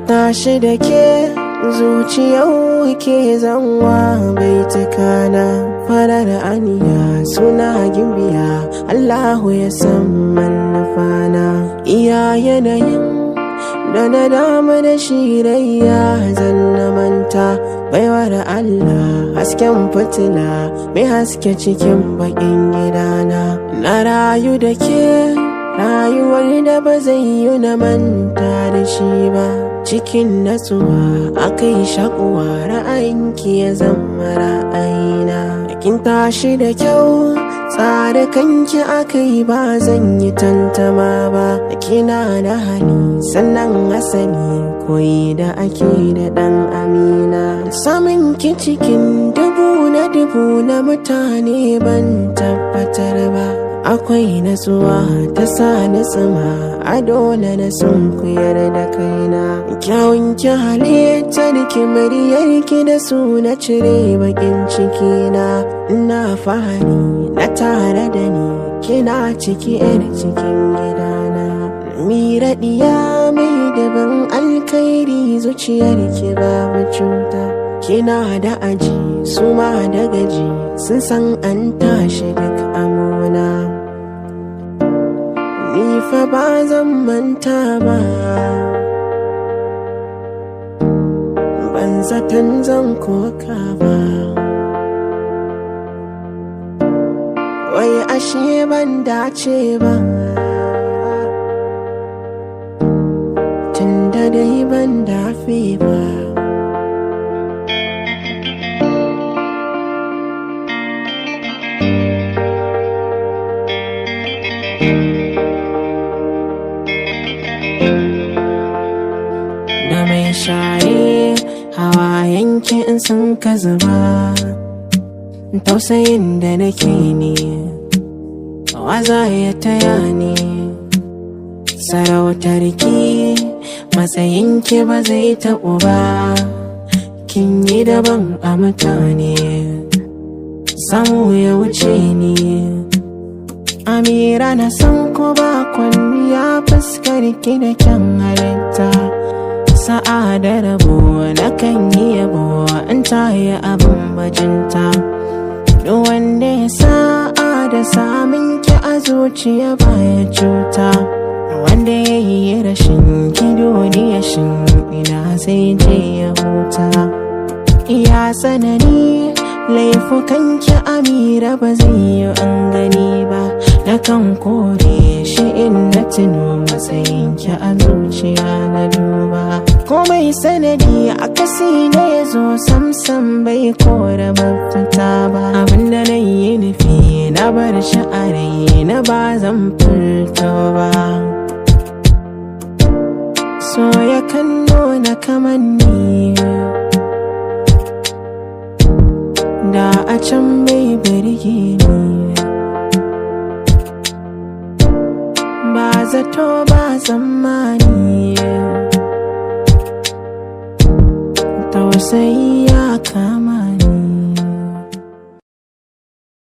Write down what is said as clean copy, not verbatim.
tashi da ke zuciyar ke zanwa bai takana farar aniya suna gimbiya Allahu ya san manufana iya yanayin da na dama da shirayya zan na manta baiwar Allah hasken fitila mai haske cikin bakin gidana na rayu da ke rayuwar da ba zai yi na manta da shi ba cikin natsuwa akai shakuwa ra'ayinki ya zama ra'ayina kin tashi da kyau tsare kanki akai ba zan yi tantama ba kina da hali sannan asali koyi da ake da dan amina samun ki cikin dubu na mutane ban tabbatar ba akwai natsuwa ta sa ni tsima a dole na sunkuyar da kaina kyawun ki halittar ki muryar ki da su na cire bakin cikina ina fahari na tare da ni kina ciki yar cikin gidana miraɗiya mai daban alkairi zuciyar ki babu cuta kina da aji su ma da gaji sun san an tashi duk amona ni fa ba zan manta ba ban zaton zan koka ba wai ashe ban dace ba tunda dai ban dafe ba da mai shaye hawayenki in sun ka zuba tausayin da nake ne waza ya taya ne sarautarki matsayinki ba zai taɓu ba kin yi daban a mutane samu ya wuce ni Amira na san ko ba kwalliya fuskar ki da kyan halitta sa'a da rabo na kan yi yabo an tayi abin bajinta duk wanda ya sa'a da samun ki a zuciya baya cuta wanda ya yi rashin ki duniya shin ina sai je ya huta iya tsanani laifukan ki Amira ba zai yi an gani ba na kan kore shi in na tuno matsayin ki a zuciya na duba komai sanadi a kasi da ya zo samsam bai kora mafita ba abinda na yi nufi na bar shi a rai na ba zan furta ba so ya kan nuna kamanni da a can bai birge ni ba zato ba tsammani tausayi ya kama